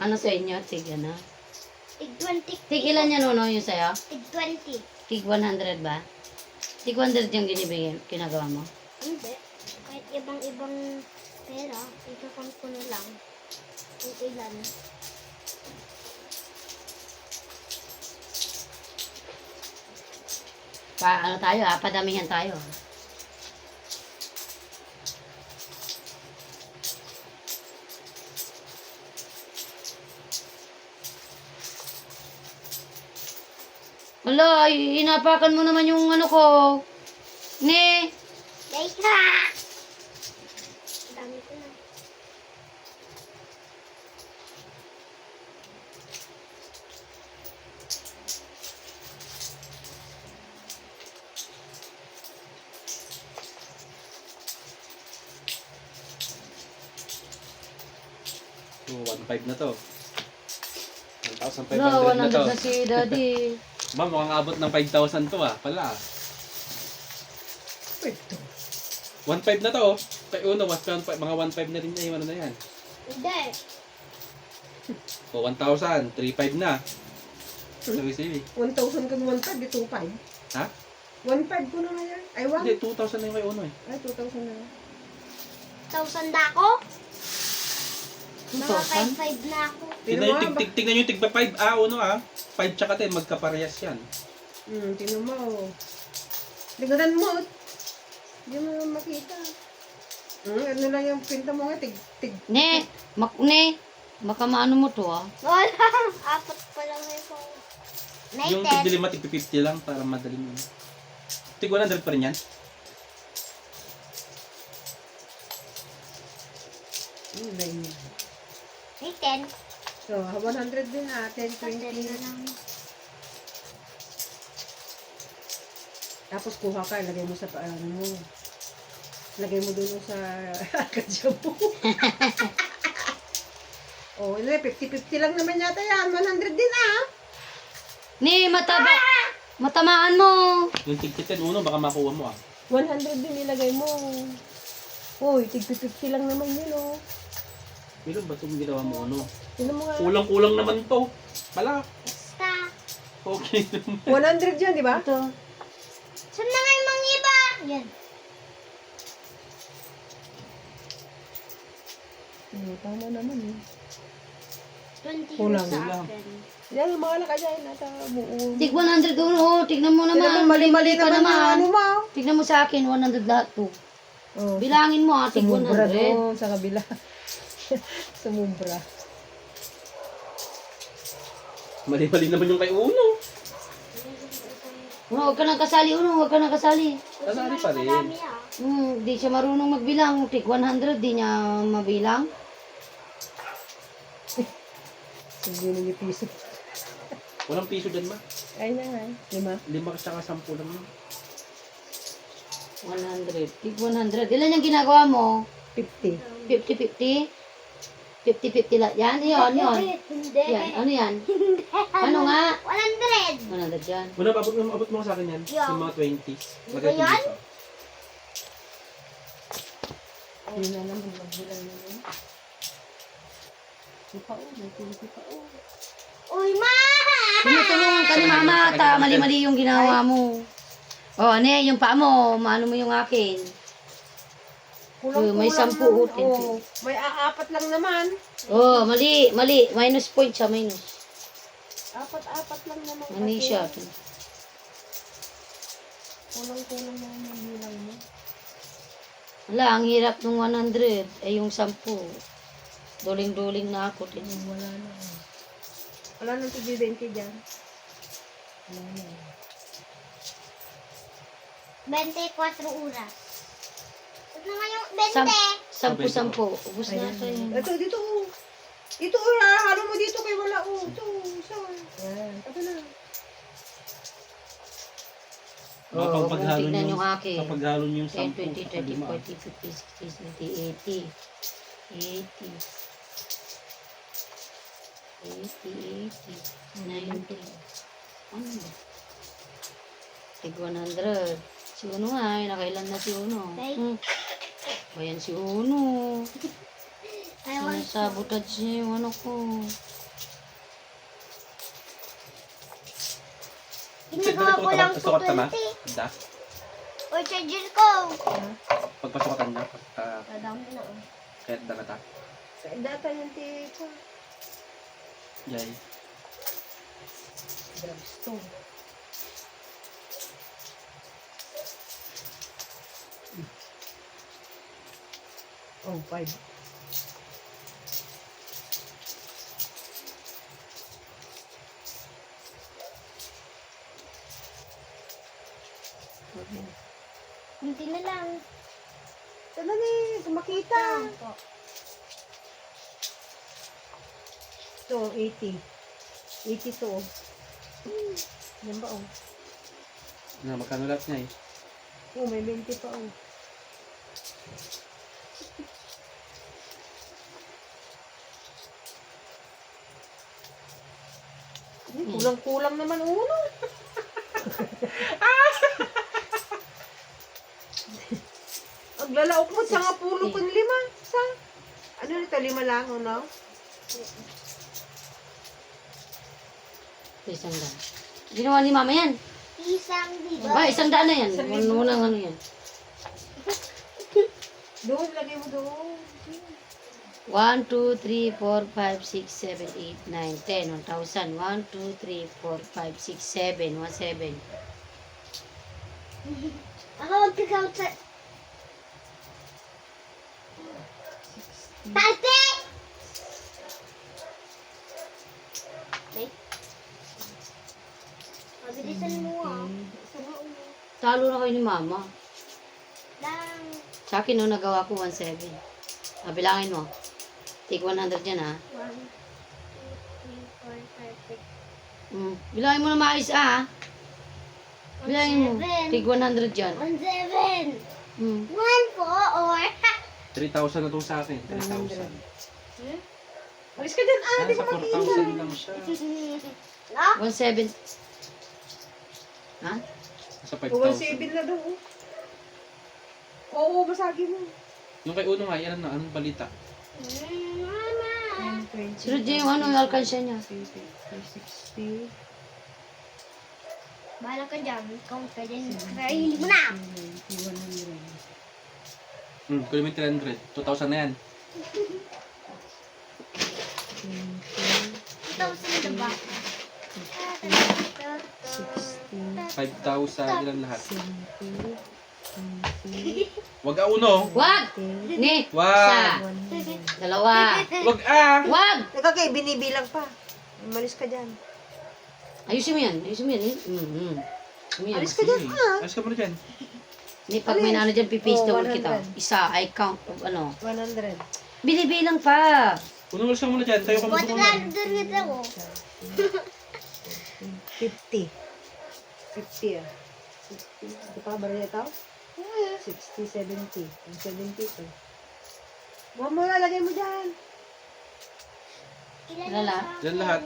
ano sa inyo? Tig ano? Tig 20. Tig ilan yan Uno yung sa'yo? Tig 20. Tig 100 ba? Tig 100 yung ginagawa mo? Hindi. Kahit ibang-ibang pera, ikakon ko na lang. Kung ilan. Ano tayo padamihan tayo. Wala, inapakan mo naman yung ano ko. Ne. Teka! Dami ko na. So, 1.5 na to. 1,500 Wala, na to. 100 na si Daddy. Ma'am, mukhang abot ng 5,000 to pala. 1.5 na to oh. Kay Uno, mga 1.5 na rin na yung ano na yan. Hindi. O, 1,000, 3.5 na. Sabi. 1,000 kami 1,500, di 2,500. Ha? 1,500 ko na nga yan. Ay, 1. Hindi, 2,000 na yung kay Uno eh. Ay, 2,000 na lang. 1,000 na ako? Mga 2,000? 5,500 na ako. Tignan yung tignan yung tigpa 5. Uno 5 tsaka 10, magkaparehas yan. Tingnan mo. Tingnan mo. Hindi mo naman makita. Ano lang yung pinta mo nga, tig. Ne, baka maano mo to Wala. Apat pa lang ito. May Yung 10. tigdilima, tig 50 lang para madaling yun. Tig 100 pa rin yan. May 10. So, 100 din 10, 10 na 20. lang. Tapos kuha ka, lagay mo sa ano mo. Lagay mo doon sa kadya mo. Oh, 50-50 lang naman yata yan. 100 din Ne, matamaan mo. Yung tig 10 Uno, baka makuha mo 100 din ilagay mo. Uy, tig-50 lang naman yun Pero ba itong ginawa mo Uno? Tignan mo nga. Kulang-kulang naman to. Pala. Basta. Okay naman. 100 yan, di ba? Ito. Saan na nga yung mga iba? Yan. Tama naman 20 Kulang. sa Kulang. akin. Yan, mga kaya nata buo. Tig 100 Uno, tignan mo Tignan naman. mo, mali-mali ka naman yung ano mo. Tignan mo sa akin, 100 lahat to. Oh, Bilangin mo tig sumubra 100. doon sa kabila. Sumubra. Mali-mali naman yung kay Uno. Uno, huwag ka nang kasali, Uno, huwag ka nang kasali. Kasali pa rin. Marami Di siya marunong magbilang. Tig 100, di niya mabilang. Hindi na yung piso. Walang piso dyan ma. Ay na nga. 5. 5 tsaka 10 lang yun. 100. Tig 100. Ilan yung ginagawa mo? 50. 50-50? 50-50 lahat. Yan, yun. Hindi. Yan, ano yan? Ano nga? 100. 100 yan. Una, abot mo sa akin yan. Yeah. Yung mga 20s. Ano ba yan? Yun na naman, magbilang naman. May pinti pa Uy, ma! Tumutulungan ka ni Mama at mali-mali yung ginawa mo. O, ano yan, yung paa mo, maano mo yung akin. May 10 utin. Oh, may apat lang naman. Oh, mali. Minus point siya, minus. Apat lang naman. Mali siya. Kulang naman yung bilang mo. Wala, ang hirap ng 100. Ay, yung 10. Duling-duling na ako din. Wala na. Wala nang tig-20 dyan. Wala na. 24 oras. Ito na nga yung 20. 10. Ubus na ito yun. Ito, dito. Dito, halo mo dito kay wala. Ito, isa. Yan, ito na. Paghalo tignan niyo yung akin. Kapag halo niyo yung 10, 10, 20, 30, 40, 50, 60, 70, 80. 80, 90. Ano ba? Tig 100. Si Uno nga, nakailan na si Uno. O yan si Uno. I want Sinasabotad siya yung ano ko. Pwede ko lang sukat tama? 220. Da? O, charger ko. Pagpasukatan na. Madami na, oh. Kahit da na ta. Sa data yung tipo. Yay. Drugstore. Oh, 5. Hindi na lang. Sana ni, kumakita. Po. Ito, 80. 80 to. Yan ba, oh? Na, magkano lahat niya eh? Oh, may 20 pa, oh. Kulang-kulang naman uno. Aglalaok mo sa nga pulo kun 5. Sa? Ano nito? 5 lang, no? Ito, 100. Ginawa ni mama yan. Isang diba? Ba, 100 na yan. Unang ano yan. Doon, lagay mo doon. 1, 2, 3, 4, 5, 6, 7, 8, 9, 10, 1,000. 1, 2, 3, 4, 5, 6, 7, 1,7. Ako mag-count sa... Tate! Wait. Mabilisan mo, ah. Isa nga, Talo na kayo ni mama. lang. Sa akin, no, nagawa ko 1,7. Bilangin mo. Take 100 yan, ha? 1, 2, 3, 4, 5, 6. Bilangin mo na maayos, ha? Bilangin mo. 1,7. Take 100 yan. 1,7. Mm. 1 po, or... 3,000 na to sa akin. 3,000. Alis ka dyan, Ah, di sa ba 4,000 lang siya. No? 1,7. Ha? Sa 1,7 5,000. na doon, oh. Oo, basagi mo. Yung kay Uno nga, yan na. Anong balita? Mama. 20. Sunod niya yung ano, yung alkansya niya. 60. Bahala ka dyan. Count ka dyan. Sarili mo na. 100. Kunin mo yung 300. 2,000 na yan. 2,000 na ba? 5,000. Ilan lahat? 70. Wag ah, Uno. Wag! Ni! Wag! Isa. Dalawa. Wag ah! Wag! Teka, kay binibilang pa. Umalis ka dyan. Ayusin mo yan. Ayusin mo yan. Alis ka dyan, Sige. ha? Alis ka muna dyan. Ni, pag may ano dyan, pipaste Oh, ulit kita. 100. Isa, I count of ano. 100. Binibilang pa. Uno, alis ka muna dyan. Tayo ka Buti muna. na doon kita ko. 50. 50, ah. 50. Ito pa, ba rin ito? 60, 70. Ang 70 ito. Huwag mo na, lagay mo dyan. Ilan Lala. Yan lahat.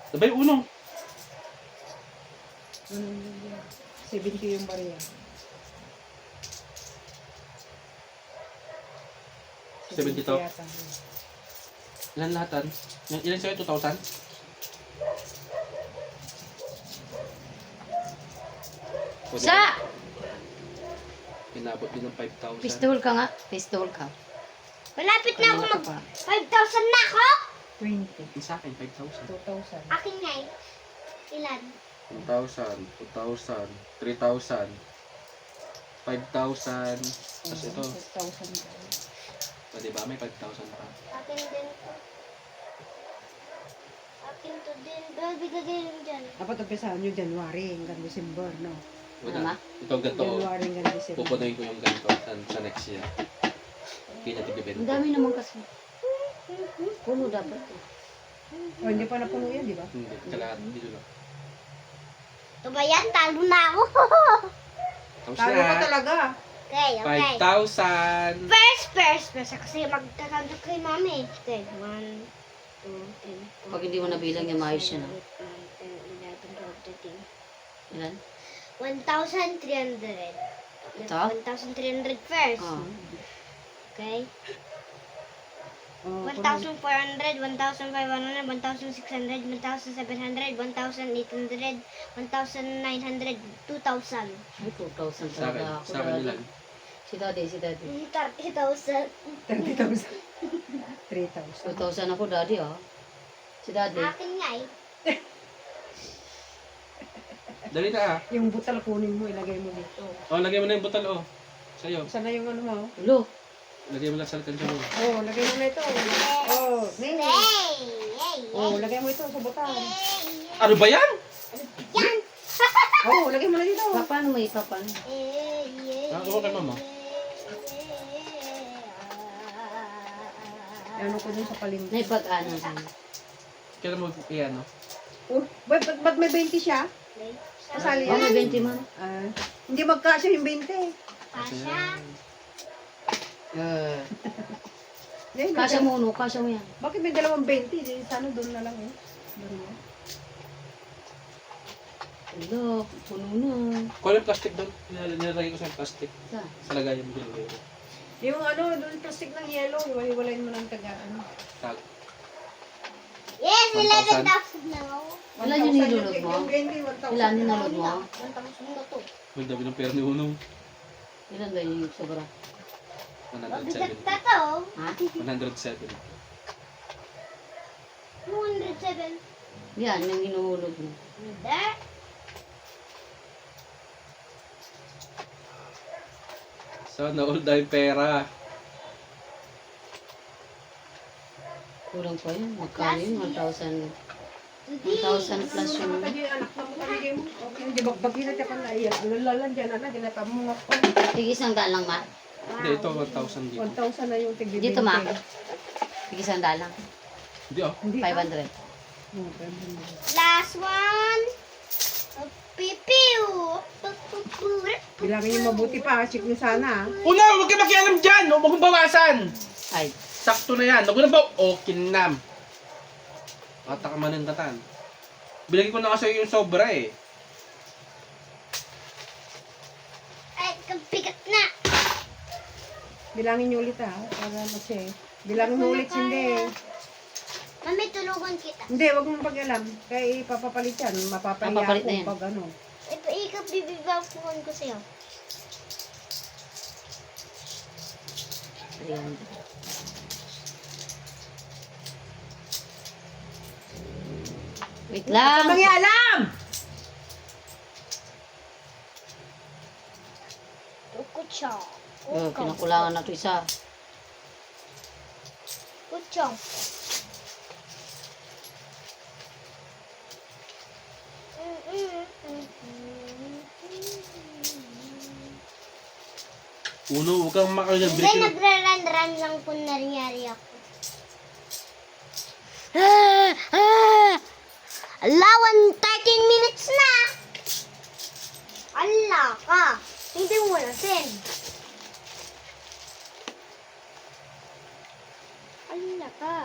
Sabay, Uno. 70 yung bariya. 70 to. yata. Ilan lahatan? Ilan sa'yo? 2,000? Pwede Sa! ba? Pinabot din ng 5,000. Pistol ka nga. Pistol ka. Malapit na ako Kanina mag... ka pa. 5,000 na ako! 20. Yung sa akin, 5,000. 2,000. Akin nga eh. Ilan? 1,000, 2,000, 3,000, 5,000, tapos ito. 2,000. Pwede ba? May 5,000 pa. Akin din to. Akin to din. Baby ka din dyan. Dapat umpisahan nyo January hanggang December, no? Wala. Tama. Ito ang ganito. January hanggang December. Pupunuin ko yung ganito sa next year. Kaya natin Ang dami naman kasi. Puno dapat. O, hindi pa napuno yan, di ba? Hindi, kalahati dito lang. Ito ba yan? Talo na ako. Tapos Talo ka na. talaga. Okay, okay. 5,000. First. Kasi magkakanta kay mami. Okay, 1, 2, 3, 4. Pag hindi mo nabilang yung maayos yan. 8, 9, 10, 11, 12, 13. Ilan? 1,300. Ito? 1,300 first. Oh. Okay? Oh, 1,400, 1,500, 1,600, 1,700, 1,800, 1,900, 2,000. Ay, 2,000 Sa akin. talaga ako. Sa akin Daddy. nilang. Si daddy, si daddy. 30,000. 30,000. 3,000. 2,000 ako, daddy, ah. Si daddy. Akin nga eh. Dali na ah. Yung butal kunin mo, ilagay mo dito. Oh, lagay mo na yung butal oh. Sa'yo. Saan na yung ano mo? Ulo. Lagay mo lang sa kansya mo. Oh, lagay mo na ito. Oh, Nene. Oh, lagay mo ito sa butal. Ano ba yan? Yan! Oh, lagay mo na dito. Paano mo ipapan? Ah, ako kay mama. Ano ko dun sa palengke. Naipag-ano sa Kailan mo iyan no? Oh, ba't may 20 siya? Kasali Oh, yan. may 20 man. Ah, hindi magkasya yung 20. Pasya. Hindi, Kasya mo, no? Kasya mo yan. bakit may dalawang 20? Di, sana doon na lang eh. Doon. Ulo, puno na. Kung yung plastic doon, nilagay ko sa plastic. Sa? Sa lagayan mo din. Yung ano, doon plastic ng yellow, iwalay-walayin mo ng tagaan. Tag. Yes, 1,000. 11,000 na ako. Ilan yung nilulog mo? Yung 20, 1,000. Ilan yung nalog mo? 1,000 na to. Ang dami ng pera ni Uno. Ilan ba yung sobra? Mabigat 107. na to. Ha? 107. 207. Yan, yung hinuhulog mo. Hindi. Sana all dahil pera. Kulang pa yun. Magkano yun? 1,000. 1,000 plus yung... Hindi, anak na mo kabigay mo. Okay, hindi bagbagi na tiyakan na iyak. Lalalan dyan, anak, ginapamungak ko. Sige, isang daan lang, ma. Hindi, ito 1,000 dito. 1,000 na yung tigbi. Dito, ma. Sige, isang daan lang. Hindi ah. Hindi. 500. Last one. Pipiw. Bilangin yung mabuti pa, check nyo sana. Una, huwag kayo makialam dyan! Huwag mong bawasan! 5. Sakto na yan. Huwag na ba? Okay na. Ata ka manandatan. Bilagay ko na kasi yung sobra eh. Ay, kapigat na. Bilangin nyo ulit ha, para kasi. Bilangin mo ulit, hindi. Mami, tulungan kita. Hindi, wag mong pag-alam. Kaya ipapapalit yan. Mapapahiya Mapapalit na ako yan. pag ano. Ikaw, bibibapuan ko sa'yo. 300. Wait Huwag lang. kang mangialam! Kucho. Oh, kinakulangan na ito isa. Kucho. Uno, huwag kang makalang Hindi, break. nagra-run-run lang po nangyari ako. Ala, 13 minutes na! Ala ka! Hindi mo na send. Ala ka!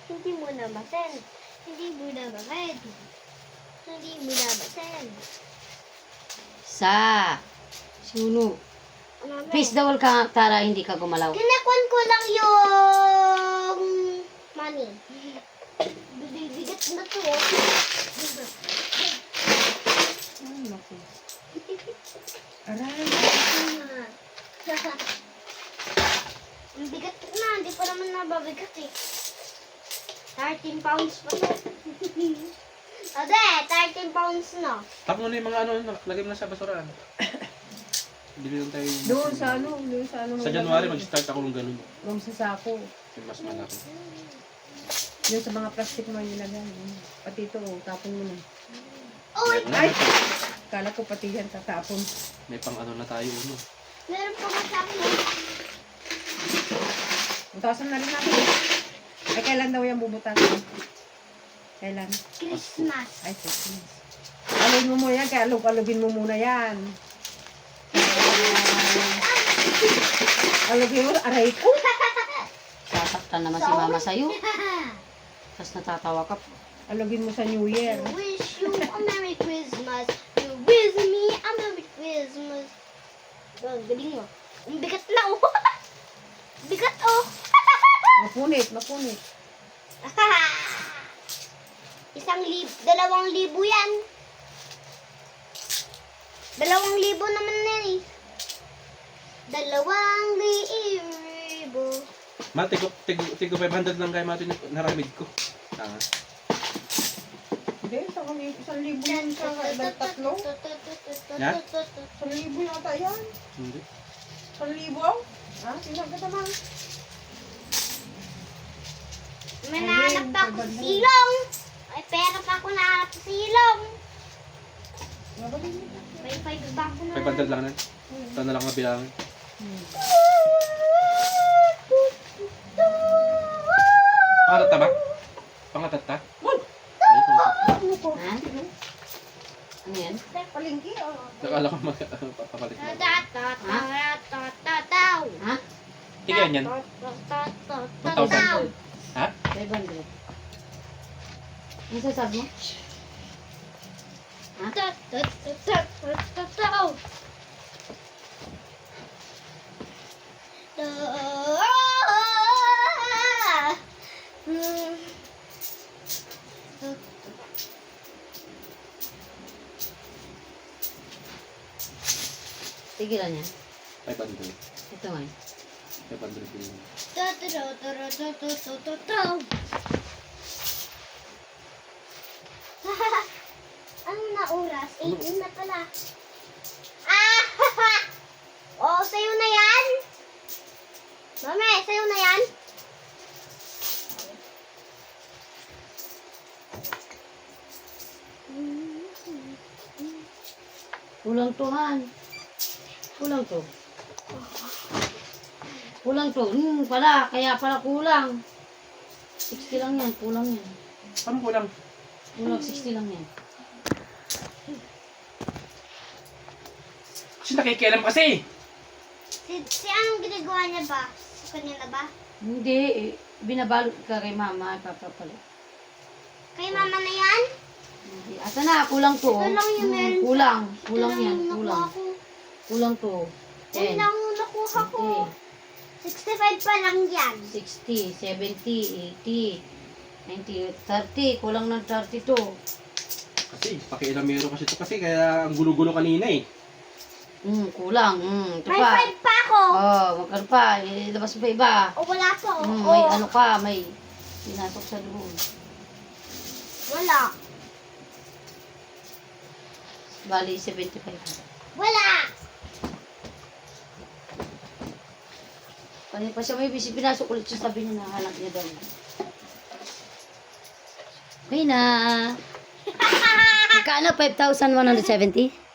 Hindi mo na ma-send. Hindi mo na ma-send. Hindi mo na ma-send. Sa. Suno. Ano ba? Please dawal ka, Tara, hindi ka gumalaw. Kinakwan ko lang yung money. Bibigat na to. Ay, naku. Aray. Ang bigat na, hindi pa naman nababigat eh. 13 pounds pa to. Ade, 13 pounds na. Tap mo na yung mga ano, lagay mo na sa basurahan. Bili lang tayo. Doon sa ano, doon sa ano. Sa January, mag-start ako ng ganun. Huwag sa sako. Yung mas malaki. Doon sa mga plastic mo nilagay. Pati ito, oh, tapon mo na. Oh, wait. Ay! Kala ko pati yan tatapon. May pang ano na tayo, uno. Meron pa ba sa akin? 1,000 na rin natin. Ay, kailan daw yan bubutasan? Kailan? Christmas. Ay, Christmas. Alugin mo yan, kaya alugin mo muna yan. Alugin mo, aray ko. Sasaktan naman si mama sa'yo. Tapos natatawa ka pa. Alugin mo sa New Year. Wish you a Merry Christmas. You wish me a Merry Christmas. Oh, galing mo. Ang bigat na oh. Bigat oh. Mapunit, mapunit. 2,000, 2,000 yan. 2,000 naman yan eh. 2,000. Ma, tigo 500 lang kaya mati naramid ko. Tanga. Hindi, 1,000 yan sa tatlo. Yan? 1,000 yata yan. Hindi. 1,000? Ha? Tingnan ka naman. May nahanap pa ako sa silong. Ay, pera pa ako nahanap sa silong. May 5 ba ako na? 500 lang na. Ito na lang mabilangin. Pangatat ba? Pangatat ta? Ay, pangatat. Ano ko? Ha? Ano yan? Palingki, Nakala ko papapalit mo. Tatataw. Ha? Tingnan yan. 1,000. Ha? 500. Ano sasabi mo? Ha? Tatataw. Tigilan yan. 500. Ito nga. 500 din. Ano na oras? 18 na pala. Ah! Oh, sa'yo na yan? Mami, sa'yo na yan? Kulang to, Han. Kulang to. Kulang to. Pala. Kaya pala kulang. 60 lang yan. Kulang yan. Saan ko lang? Kulang 60 lang yan. Kasi nakikialam kasi. Si anong ginagawa niya ba? Sa kanya na ba? Hindi. Binabalot ka kay mama. Papapala. Kay mama na yan? Hindi. Asa na? Kulang to. Ito lang yung meron. Kulang. Ito Kulang lang yan. yung Kulang. nakuha ko. Kulang to. Ito 10. lang yung nakuha ko. 65 pa lang yan. 60, 70, 80, 90, 30. Kulang ng 32. Kasi, pakialamero kasi ito kasi kaya ang gulo-gulo kanina eh. Kulang. Ito May pa. 5 pa ako. Oh, magkano pa? Ilabas mo pa iba. O wala pa. May ano ka, may pinasok sa loob. Wala. Bali, 75. Wala. Kanina pa siya may pinasok ulit siya, sabi niya nahanap niya daw. Okay na. Magkano? 5,170?